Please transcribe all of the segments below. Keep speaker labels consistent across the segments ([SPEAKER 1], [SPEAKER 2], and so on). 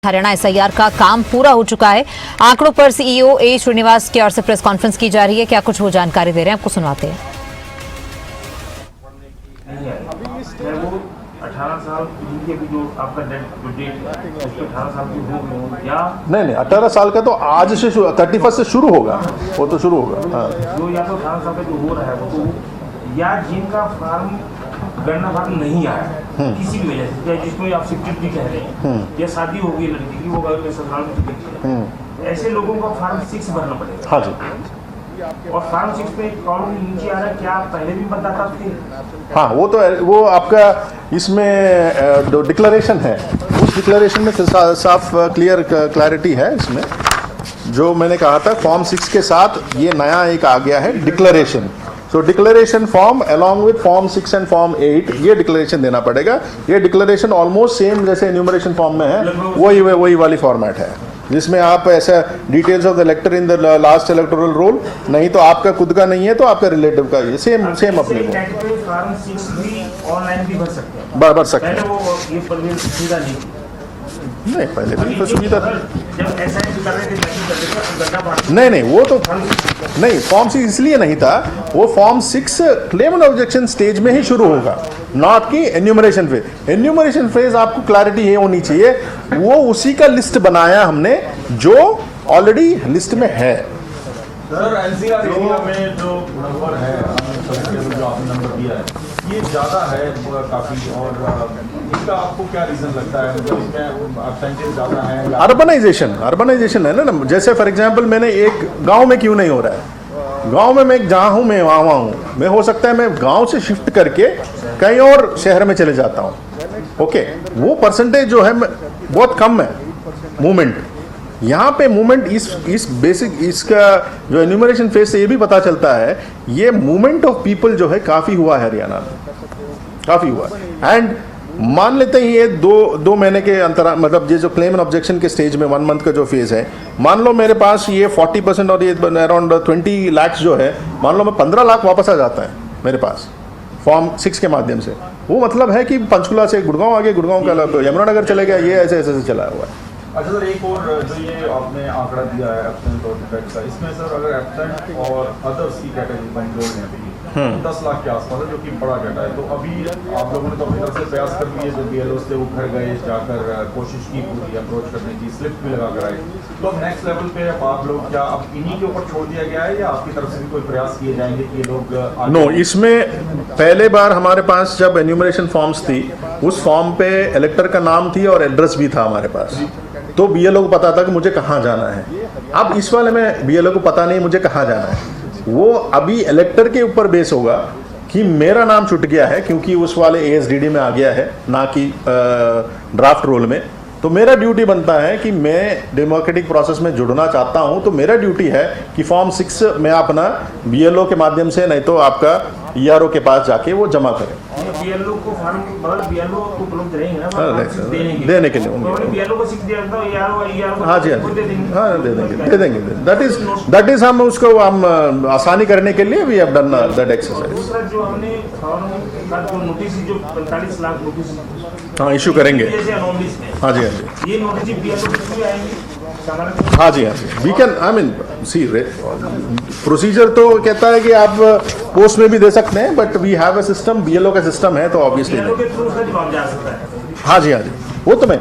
[SPEAKER 1] Haryana SIR का काम पूरा हो चुका है। आंकड़ों पर सीईओ ए श्रीनिवास की ओर से प्रेस कॉन्फ्रेंस की जा रही है। क्या कुछ वो जानकारी दे रहे हैं, आपको सुनवाते हैं।
[SPEAKER 2] 18 साल के भी जो आपका डेट 18 साल की हो गए या
[SPEAKER 3] नहीं 18 साल का तो आज से 31 से शुरू होगा, वो तो शुरू होगा। हाँ।
[SPEAKER 2] जो या तो 18 साल का जो हो रहा है वो तो या जिनका फार्म गणना फार्म नहीं आया किसी भी वजह से, जिसमें आप सिक्योरिटी कह रहे हैं या शादी हो गई लड़की की, वो अगर ससुराल में टिकट, ऐसे लोगों को फार्म 6 भरना पड़ेगा।
[SPEAKER 3] हाँ जी।
[SPEAKER 2] और फार्म 6 पे कौन नीचे आ रहा है, क्या आप पहले भी मतदाता थे?
[SPEAKER 3] हाँ, वो आपका इसमें जो डिक्लेरेशन है, उस डिक्लेरेशन में साफ क्लैरिटी है इसमें। जो मैंने कहा था फॉर्म 6 के साथ ये नया एक आ गया है डिक्लेरेशन। तो declaration form along with form 6 and form 8 ये डिक्लेरेशन देना पड़ेगा। ये डिक्लेरेशन ऑलमोस्ट सेम जैसे एन्यूमरेशन फॉर्म में है, वही वाली फॉर्मेट है, जिसमें आप ऐसा details of the इलेक्टर in the last electoral roll, नहीं तो आपका खुद का नहीं है तो आपका रिलेटिव का, ये सेम अपने को
[SPEAKER 2] फार्म 6 भी ऑनलाइन भी भर सकते हैं।
[SPEAKER 3] भर सकते हैं।
[SPEAKER 2] पहले वो ये प्रवेश सुविधा नहीं,
[SPEAKER 3] पहले भी सुविधा थी।
[SPEAKER 2] जब ऐसा कर रहे थे
[SPEAKER 3] नहीं वो तो नहीं, फॉर्म 6 इसलिए नहीं था, वो form 6 claim and objection stage में ही शुरू होगा, नॉट कि एन्यूमरेशन फेज। एन्यूमरेशन फेज आपको क्लैरिटी ये होनी चाहिए, वो उसी का लिस्ट बनाया हमने जो ऑलरेडी लिस्ट में है।
[SPEAKER 4] सर एनसीआर एरिया में जो नंबर है, जो आपने नंबर दिया है, ये ज़्यादा है काफ़ी, और इसका आपको क्या रीज़न लगता है? मतलब इसमें परसेंटेज ज़्यादा है?
[SPEAKER 3] अर्बनाइजेशन है ना। जैसे फॉर एग्जांपल मैंने एक गांव में क्यों नहीं हो रहा है, गांव में मैं जहाँ हूँ मैं वहाँ हूँ, मैं हो सकता है मैं गांव से शिफ्ट करके कहीं और शहर में चले जाता हूँ। ओके, वो परसेंटेज जो है बहुत कम है मूवमेंट। यहाँ पे मूवमेंट इस बेसिक इसका जो एन्यूमरेशन फेज से ये भी पता चलता है, ये मूवमेंट ऑफ पीपल जो है काफ़ी हुआ है हरियाणा में, काफ़ी हुआ है। एंड मान लेते हैं ये दो महीने के अंतराल, मतलब ये जो क्लेम एंड ऑब्जेक्शन के स्टेज में 1 मंथ का जो फेज है, मान लो मेरे पास ये 40% और ये अराउंड 20 लाख जो है, मान लो मैं 15 लाख वापस आ जाता है मेरे पास फॉर्म 6 के माध्यम से। वो मतलब है कि पंचकुला से गुड़गांव आ गया, गुड़गांव का यमुनानगर चले गया, ये ऐसे चला हुआ है।
[SPEAKER 4] अच्छा सर, एक और जो ये आपने आंकड़ा दिया है एब्सेंट और डिफेक्ट का, इसमें सर अगर एब्सेंट और अदर्स की कैटेगरी में जोड़ लें अभी 10 लाख के आसपास है, जो कि बड़ा डाटा है। तो अभी आप लोगों ने तो अपनी तरफ से प्रयास कर लिए, जो BLO से वो घर गए, जाकर कोशिश की पूरी अप्रोच करने की, स्लिप भी लगा कर आए। तो अब नेक्स्ट लेवल पे आप लोग क्या अब इन्हीं के ऊपर छोड़ दिया गया है, या आपकी तरफ से भी कोई प्रयास किए जाएंगे कि ये लोग
[SPEAKER 3] नो, इसमें पहले बार हमारे पास जब एन्यूमरेशन फॉर्म्स थी, उस फॉर्म पे इलेक्टर का नाम थी और एड्रेस भी था हमारे पास, तो BLO को पता था कि मुझे कहाँ जाना है। अब इस वाले में BLO को पता नहीं मुझे कहाँ जाना है, वो अभी इलेक्टर के ऊपर बेस होगा कि मेरा नाम छूट गया है क्योंकि उस वाले ASDD में आ गया है, ना कि ड्राफ्ट रोल में। तो मेरा ड्यूटी बनता है कि मैं डेमोक्रेटिक प्रोसेस में जुड़ना चाहता हूं, तो मेरा ड्यूटी है कि फॉर्म 6 मैं अपना BLO के माध्यम से, नहीं तो आपका ERO के पास जाके वो जमा करें।
[SPEAKER 2] BLO को फॉर्म BLO को उपलब्ध रहेंगे ना
[SPEAKER 3] देने के लिए होंगे।
[SPEAKER 2] BLO को 6 दिया तो ERO
[SPEAKER 3] हाँ जी, हाँ दे देंगे। दैट इज हम उसको हम आसानी करने के लिए we have done that exercise.
[SPEAKER 2] दूसरा जो हमने फॉर्म का जो नोटिस जो 45 लाख नोटिस
[SPEAKER 3] हाँ इशू करेंगे। हाँ जी,
[SPEAKER 2] ये नोटिस BLO के थ्रू आएंगे।
[SPEAKER 3] हाँ जी, we can, I mean see procedure तो कहता है कि आप पोस्ट में भी दे सकते हैं, but we have a system, BLO का सिस्टम है, तो ऑब्वियसली हाँ जी, वो तो मैं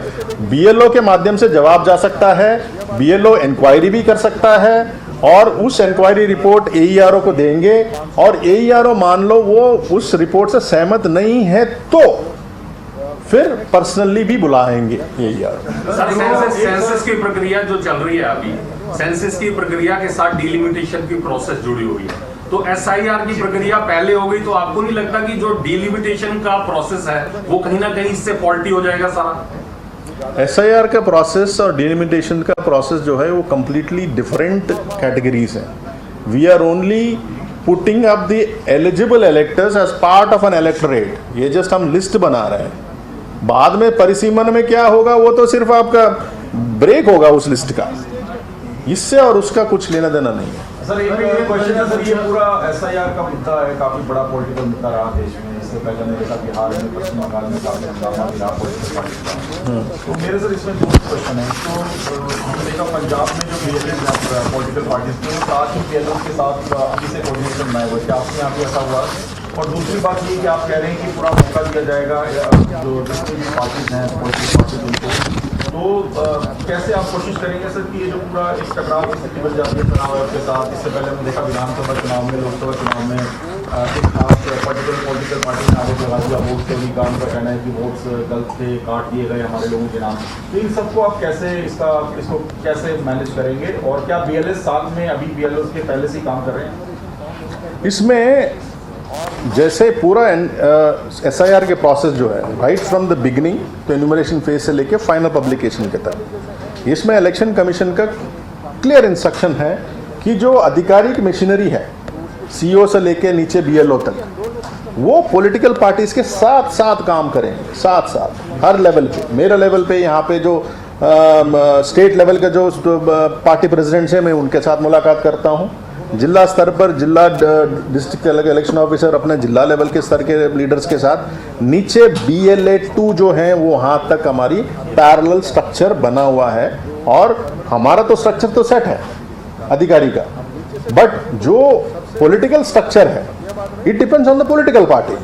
[SPEAKER 3] BLO के माध्यम से जवाब जा सकता है, BLO इंक्वायरी भी कर सकता है, और उस इंक्वायरी रिपोर्ट AERO को देंगे, और AERO मान लो वो उस रिपोर्ट से सहमत नहीं है तो फिर पर्सनली भी बुलाएंगे AERO।
[SPEAKER 5] सेंसस की प्रक्रिया जो चल रही है अभी, सेंसस की प्रक्रिया के साथ डिलिमिटेशन की प्रोसेस जुड़ी हुई है, तो SIR की प्रक्रिया पहले हो गई, तो आपको नहीं लगता कि जो डिलिमिटेशन का प्रोसेस है वो कहीं ना कहीं इससे फॉल्टी हो जाएगा सारा?
[SPEAKER 3] SIR का प्रोसेस और डिलिमिटेशन का प्रोसेस जो है वो कंप्लीटली डिफरेंट कैटेगरीज हैं। We are only putting up the eligible electors as part of an electorate. ये जस्ट हम लिस्ट बना रहे हैं, बाद में परिसीमन में क्या होगा वो तो सिर्फ आपका ब्रेक होगा उस लिस्ट का, इससे और उसका कुछ लेना देना नहीं है।
[SPEAKER 4] सर एक क्वेश्चन है सर, ये पूरा SIR का मुद्दा है, काफी बड़ा पॉलिटिकल मुद्दा रहा देश में इससे पहले हमने देखा बिहार में, पश्चिम बंगाल में काफी हंगामा मिला पॉलिटिकल पार्टी का। तो मेरे सर इसमें दो क्वेश्चन है। तो हमने देखा पंजाब में जो बीएलए पॉलिटिकल पार्टीज थे वो साथ ही पीएलओ के साथ अभी से कोऑर्डिनेशन बनाए हुए थे, आपके यहाँ पे ऐसा हुआ? और दूसरी बात ये कि आप कह रहे हैं कि पूरा मौका दिया जाएगा जो जितनी भी पार्टीज हैं पॉलिटिकल पार्टीज उनको, तो कैसे आप कोशिश करेंगे सर कि ये जो पूरा एक टकराव की स्थिति बन जाती है चुनाव आयोग के साथ? इससे पहले हमने देखा विधानसभा चुनाव में, लोकसभा चुनाव में एक खास पॉलिटिकल पार्टी ने आरोप लगा दिया वोट चोरी का। उनका कहना है कि वोट्स गलत थे, काट दिए गए हमारे लोगों के नाम। तो इन सबको आप कैसे इसको कैसे मैनेज करेंगे? और क्या बीएलए साथ में अभी बीएलओ के पहले से ही काम कर रहे हैं?
[SPEAKER 3] इसमें जैसे पूरा एसआईआर के प्रोसेस जो है राइट फ्रॉम द बिगिनिंग तो एन्यूमरेशन फेज से लेके फाइनल पब्लिकेशन के तक, इसमें इलेक्शन कमीशन का क्लियर इंस्ट्रक्शन है कि जो आधिकारिक मशीनरी है सीईओ से लेके नीचे बीएलओ तक, वो पॉलिटिकल पार्टीज के साथ साथ काम करेंगे, साथ साथ हर लेवल पे। मेरा लेवल पे यहाँ पे जो स्टेट लेवल के जो पार्टी प्रेसिडेंट्स हैं मैं उनके साथ मुलाकात करता हूँ। जिला स्तर पर जिला डिस्ट्रिक्ट इलेक्शन ऑफिसर अपने जिला लेवल के स्तर के लीडर्स के साथ, नीचे BLA2 जो हैं वो वहाँ तक हमारी पैरेलल स्ट्रक्चर बना हुआ है। और हमारा तो स्ट्रक्चर तो सेट है अधिकारी का, बट जो पॉलिटिकल स्ट्रक्चर है it depends on the political party.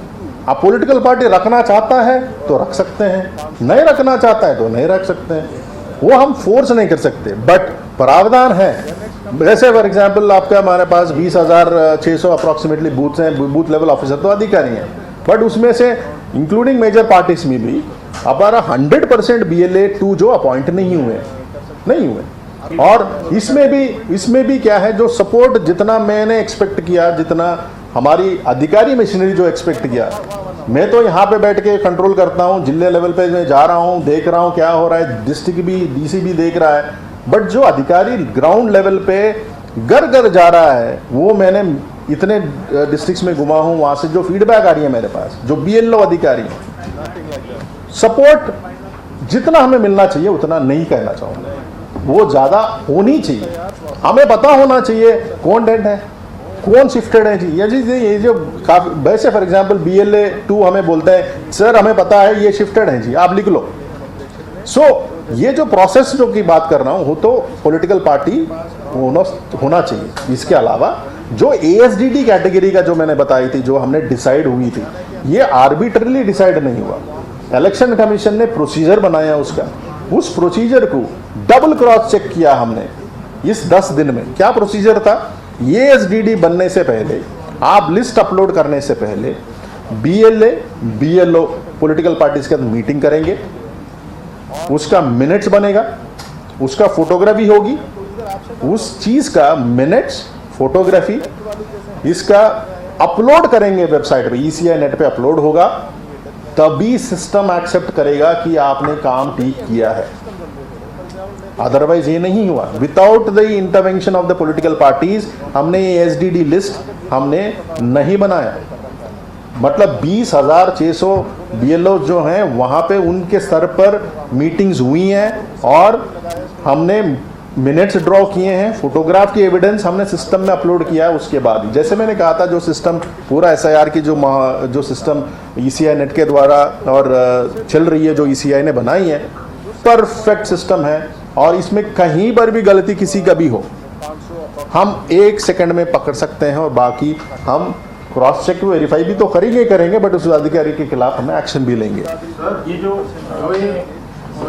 [SPEAKER 3] आप पॉलिटिकल पार्टी रखना चाहता है तो रख सकते हैं, नहीं रखना चाहता है तो नहीं रख सकते हैं, वो हम फोर्स नहीं कर सकते, बट प्रावधान है। जैसे फॉर एग्जांपल आपका हमारे पास 20,600 अप्रॉक्सीमेटली बूथ्स हैं, बूथ लेवल ऑफिसर तो अधिकारी हैं, बट उसमें से इंक्लूडिंग मेजर पार्टीज में भी हमारा 100% BLA2 जो अपॉइंट नहीं हुए। और इसमें भी क्या है, जो सपोर्ट जितना मैंने एक्सपेक्ट किया, जितना हमारी अधिकारी मशीनरी जो एक्सपेक्ट किया, मैं तो यहाँ पे बैठ के कंट्रोल करता हूँ, जिले लेवल पे मैं जा रहा हूँ, देख रहा हूँ क्या हो रहा है, डिस्ट्रिक्ट भी DC भी देख रहा है, बट जो अधिकारी ग्राउंड लेवल पे घर जा रहा है, वो मैंने इतने डिस्ट्रिक्ट्स में घुमा हूँ, वहाँ से जो फीडबैक आ रही है मेरे पास, जो BLO अधिकारी सपोर्ट जितना हमें मिलना चाहिए उतना नहीं कहना चाहूँगा, वो ज़्यादा होनी चाहिए। हमें पता होना चाहिए कौन डेड है, कौन शिफ्टेड है जी। ये जो काफी वैसे फॉर एग्जांपल BLA2 हमें बोलते हैं सर हमें पता है ये शिफ्टेड है जी, आप लिख लो। ये जो प्रोसेस जो की बात कर रहा हूँ वो तो पॉलिटिकल पार्टी होना चाहिए। इसके अलावा जो ASDD कैटेगरी का जो मैंने बताई थी, जो हमने डिसाइड हुई थी, ये आर्बिट्रली डिसाइड नहीं हुआ। इलेक्शन कमीशन ने प्रोसीजर बनाया उसका, उस प्रोसीजर को डबल क्रॉस चेक किया हमने इस 10 दिन में। क्या प्रोसीजर था? ASDD बनने से पहले, आप लिस्ट अपलोड करने से पहले BLA BLO पॉलिटिकल पार्टीज के साथ मीटिंग करेंगे, उसका मिनट्स बनेगा, उसका फोटोग्राफी होगी, उस चीज का मिनट्स फोटोग्राफी इसका अपलोड करेंगे वेबसाइट पे, ECI नेट पे अपलोड होगा, तभी सिस्टम एक्सेप्ट करेगा कि आपने काम ठीक किया है। अदरवाइज ये नहीं हुआ। Without the intervention of the political parties हमने ASDD लिस्ट हमने नहीं बनाया। मतलब 20,600 BLO जो हैं वहाँ पे उनके स्तर पर मीटिंग्स हुई हैं और हमने मिनट्स ड्रॉ किए हैं, फोटोग्राफ की एविडेंस हमने सिस्टम में अपलोड किया है। उसके बाद ही जैसे मैंने कहा था, जो सिस्टम पूरा SIR की जो सिस्टम ECI नेट के द्वारा और चल रही है, जो ECI ने बनाई है, परफेक्ट सिस्टम है और इसमें कहीं पर भी गलती किसी का भी हो हम 1 सेकंड में पकड़ सकते हैं और बाकी हम क्रॉस चेक वेरीफाई भी तो करेंगे, बट उस अधिकारी के खिलाफ हमें एक्शन भी लेंगे।
[SPEAKER 4] सर ये जो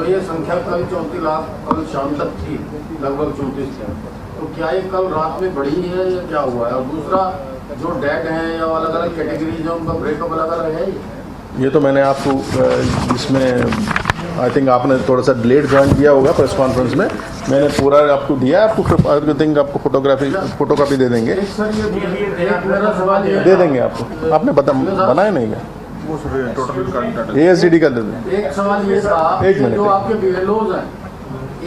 [SPEAKER 6] ये संख्या कल 34 लाख कल शाम तक थी, लगभग 34 लाख, तो क्या ये कल रात में बढ़ी है या क्या हुआ है? और दूसरा जो डेड हैं या अलग अलग कैटेगरीज हैं उनका ब्रेकअप अलग अलग है?
[SPEAKER 3] ये तो मैंने आपको इसमें आई थिंक आपने थोड़ा सा लेट ज्वाइन किया होगा प्रेस कॉन्फ्रेंस में, मैंने पूरा आपको दिया, आपको थिंक आपको फोटोकॉपी दे देंगे,
[SPEAKER 6] मेरा सवाल ये
[SPEAKER 3] दे देंगे आपको। आपने बनाया नहीं है ASDD का दे दें।
[SPEAKER 6] एक सवाल ये था,
[SPEAKER 3] एक मिनट,
[SPEAKER 6] जो आपके BLOs हैं,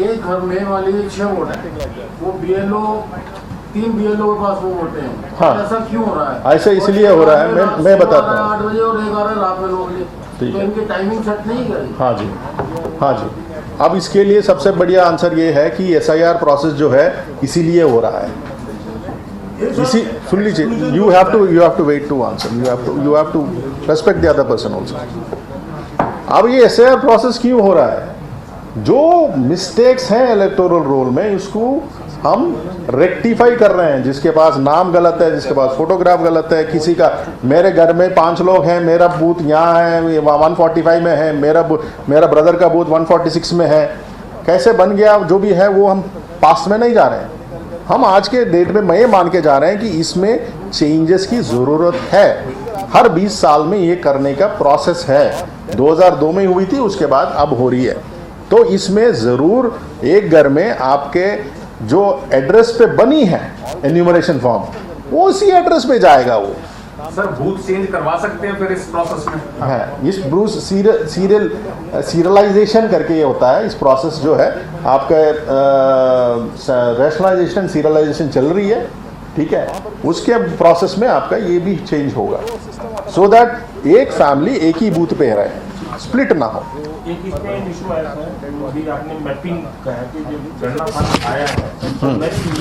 [SPEAKER 6] एक घर में वाली 6 वोट है, वो BLO 3 BLO के पास वो वोट हैं।
[SPEAKER 3] हाँ,
[SPEAKER 6] ऐसा क्यों हो रहा है?
[SPEAKER 3] ऐसा इसलिए हो रहा है, मैं बताता हूँ।
[SPEAKER 6] 8 बजे और 11 रात में 9 बजे, तो इनकी टाइमिंग सेट नहीं करी?
[SPEAKER 3] हाँ जी। अब इसके लिए सबसे बढ़िया आंसर ये है कि SIR प्रोसेस जो है इसीलिए हो रहा है। इसी सुन लीजिए, you have to wait to answer, you have to respect the other person also. अब ये एसआईआर प्रोसेस क्यों हो रहा है? जो मिस्टेक्स हैं इलेक्टोरल रोल में, इसको हम रेक्टिफाई कर रहे हैं। जिसके पास नाम गलत है, जिसके पास फोटोग्राफ गलत है, किसी का मेरे घर में 5 लोग हैं, मेरा बूथ यहाँ है 145 में है, मेरा ब्रदर का बूथ 146 में है, कैसे बन गया जो भी है, वो हम पास्ट में नहीं जा रहे हैं। हम आज के डेट में मैं ये मान के जा रहे हैं कि इसमें चेंजेस की ज़रूरत है। हर 20 साल में ये करने का प्रोसेस है। 2002 में हुई थी, उसके बाद अब हो रही है। तो इसमें ज़रूर एक घर में आपके जो एड्रेस पे बनी है एन्यूमरेशन फॉर्म, वो उसी एड्रेस पे जाएगा। वो
[SPEAKER 5] सर बूथ चेंज करवा सकते हैं फिर इस प्रोसेस में?
[SPEAKER 3] है इस ब्रूस सीरियलाइजेशन करके ये होता है। इस प्रोसेस जो है आपका रैशनलाइजेशन सीरियलाइजेशन चल रही है, ठीक है। उसके प्रोसेस में आपका ये भी चेंज होगा, सो दैट एक फैमिली एक ही बूथ पे रहे, स्प्लिट ना हो।
[SPEAKER 2] एक इसमें इशू आया था, अभी आपने मैपिंग कहा कि जो गणना फार्म आया है मैपिंग,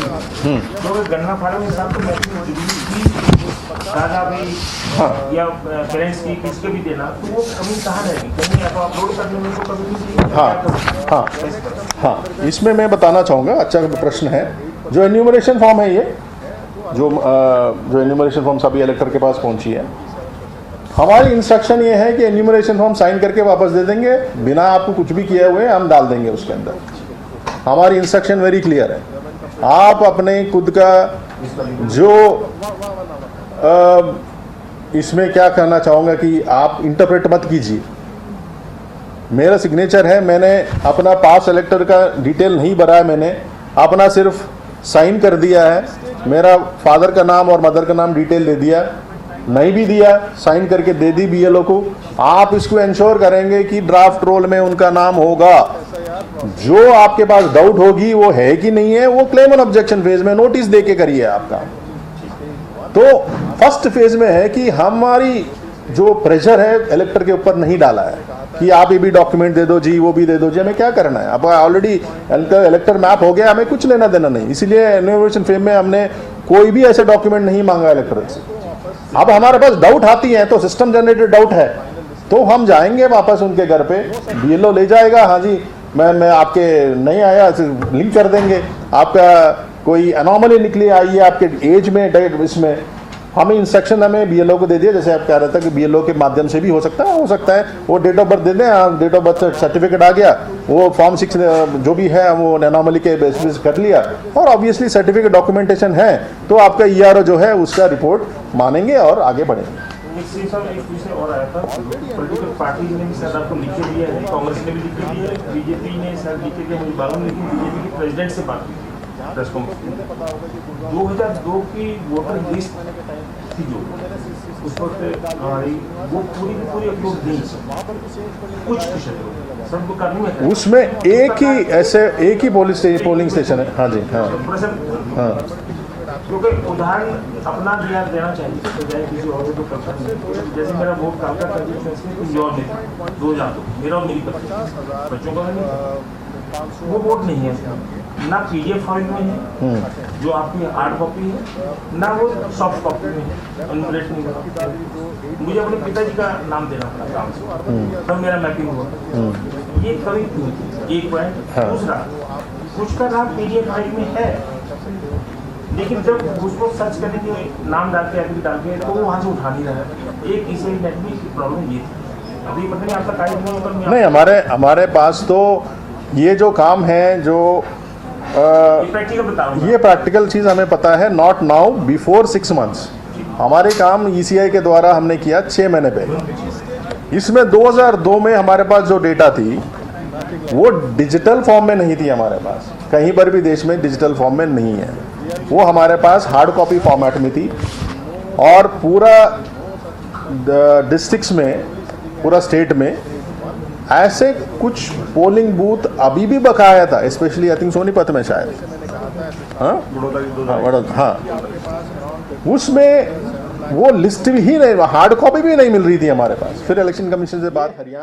[SPEAKER 2] तो गणना फार्म के हिसाब से मैपिंग दादा भाई या पेरेंट्स की किसके भी देना, तो वो कमी कहाँ रहेगी? कहीं आप अपलोड करने में तो कभी नहीं।
[SPEAKER 3] हाँ, इसमें मैं बताना चाहूँगा, अच्छा प्रश्न है। जो एन्यूमरेशन फॉर्म है, ये जो एन्यूमरेशन फॉर्म सभी इलेक्टर के पास पहुँची है, हमारी इंस्ट्रक्शन ये है कि एन्यूमरेशन फॉर्म साइन करके वापस दे देंगे, बिना आपको कुछ भी किए हुए हम डाल देंगे उसके अंदर। हमारी इंस्ट्रक्शन वेरी क्लियर है। आप अपने खुद का जो इसमें क्या कहना चाहूँगा कि आप इंटरप्रेट मत कीजिए। मेरा सिग्नेचर है, मैंने अपना पास इलेक्टर का डिटेल नहीं भरा है, मैंने अपना सिर्फ साइन कर दिया है। मेरा फादर का नाम और मदर का नाम डिटेल दे दिया, नहीं भी दिया साइन करके दे दी बीएलओ को। आप इसको इंश्योर करेंगे कि ड्राफ्ट रोल में उनका नाम होगा। जो आपके पास डाउट होगी वो है कि नहीं है, वो क्लेम ऑन ऑब्जेक्शन फेज में नोटिस देके करिए आपका। तो फर्स्ट फेज में है कि हमारी जो प्रेशर है इलेक्टर के ऊपर नहीं डाला है कि आप ये भी डॉक्यूमेंट दे दो जी, वो भी दे दो जी, हमें क्या करना है। अब ऑलरेडी इलेक्टर मैप हो गया, हमें कुछ लेना देना नहीं। इसीलिए एन्यूमरेशन फेज में हमने कोई भी ऐसे डॉक्यूमेंट नहीं मांगा इलेक्टर से। अब हमारे पास डाउट आती है, तो सिस्टम जनरेटेड डाउट है, तो हम जाएंगे वापस उनके घर पे, बीएलओ ले जाएगा, हाँ जी मैं आपके नहीं आया, लिंक कर देंगे। आपका कोई अनोमली निकली आई है आपके एज में, डेट, इसमें हमें इंस्ट्रक्शन हमें बीएलओ को दे दिया। जैसे आप कह रहे थे कि बीएलओ के माध्यम से भी हो सकता है वो डेट ऑफ बर्थ दे दें, डेट ऑफ बर्थ सर्टिफिकेट आ गया, वो फॉर्म 6 जो भी है वो एनोमली के बेसिस कर लिया, और ऑब्वियसली सर्टिफिकेट डॉक्यूमेंटेशन है, तो आपका ईआरओ जो है उसका रिपोर्ट मानेंगे और आगे बढ़ेंगे।
[SPEAKER 2] एक विषय और आया था, पॉलिटिकल पार्टी ने भी शायद आपको लिख के दिया है, कांग्रेस ने भी लिख के दिया है, बीजेपी ने शायद लिख के दिया, मुझे मालूम नहीं, बीजेपी के प्रेसिडेंट से बात की प्रेस कॉन्फ्रेंस 2002 की वोटर लिस्ट थी जो उस वक्त हमारी, वो पूरी की पूरी अपलोड नहीं, कुछ क्षेत्रों सब करनी है।
[SPEAKER 3] उसमें एक ही पोलिंग स्टेशन है। हाँ जी, हाँ।
[SPEAKER 2] क्योंकि उदाहरण अपना दिया देना चाहिए, तो जाए किसी और को करता नहीं। जैसे मेरा वोट कालका कंस्टिट्यूएंसी में कुछ और नहीं, 2002 मेरा और मेरी बच्चों का नहीं, वो वोट नहीं है ना, पीडीएफ फाइल में है जो आपकी हार्ड कॉपी है, ना वो सॉफ्ट कॉपी में है, एनुमरेट नहीं होता। मुझे अपने पिताजी का नाम देना पड़ा काम से, तब मेरा मैपिंग हुआ। ये कभी एक पॉइंट। दूसरा, कुछ का नाम पीडीएफ फाइल में है, लेकिन जब उसको सर्च करने के नाम डाल के एडमिट डाल के, तो वो वहाँ से उठा नहीं रहा है। एक इसे नेट में प्रॉब्लम ये थी, अभी पता नहीं आपका कार्य
[SPEAKER 3] नहीं, हमारे पास तो ये जो काम है, जो
[SPEAKER 2] प्रैक्टिकल बता रहा हूं,
[SPEAKER 3] ये प्रैक्टिकल चीज़ हमें पता है। नॉट नाउ, बिफोर 6 मंथ्स हमारे काम ईसीआई के द्वारा हमने किया 6 महीने पहले। इसमें 2002 में हमारे पास जो डेटा थी वो डिजिटल फॉर्म में नहीं थी हमारे पास, कहीं पर भी देश में डिजिटल फॉर्म में नहीं है, वो हमारे पास हार्ड कॉपी फॉर्मेट में थी। और पूरा डिस्ट्रिक्ट्स में, पूरा स्टेट में ऐसे कुछ पोलिंग बूथ अभी भी बकाया था, स्पेशली आई थिंक सोनीपत में शायद, हाँ, उसमें वो लिस्ट भी नहीं, हार्ड कॉपी भी नहीं मिल रही थी हमारे पास। फिर इलेक्शन कमीशन से बात, हरियाणा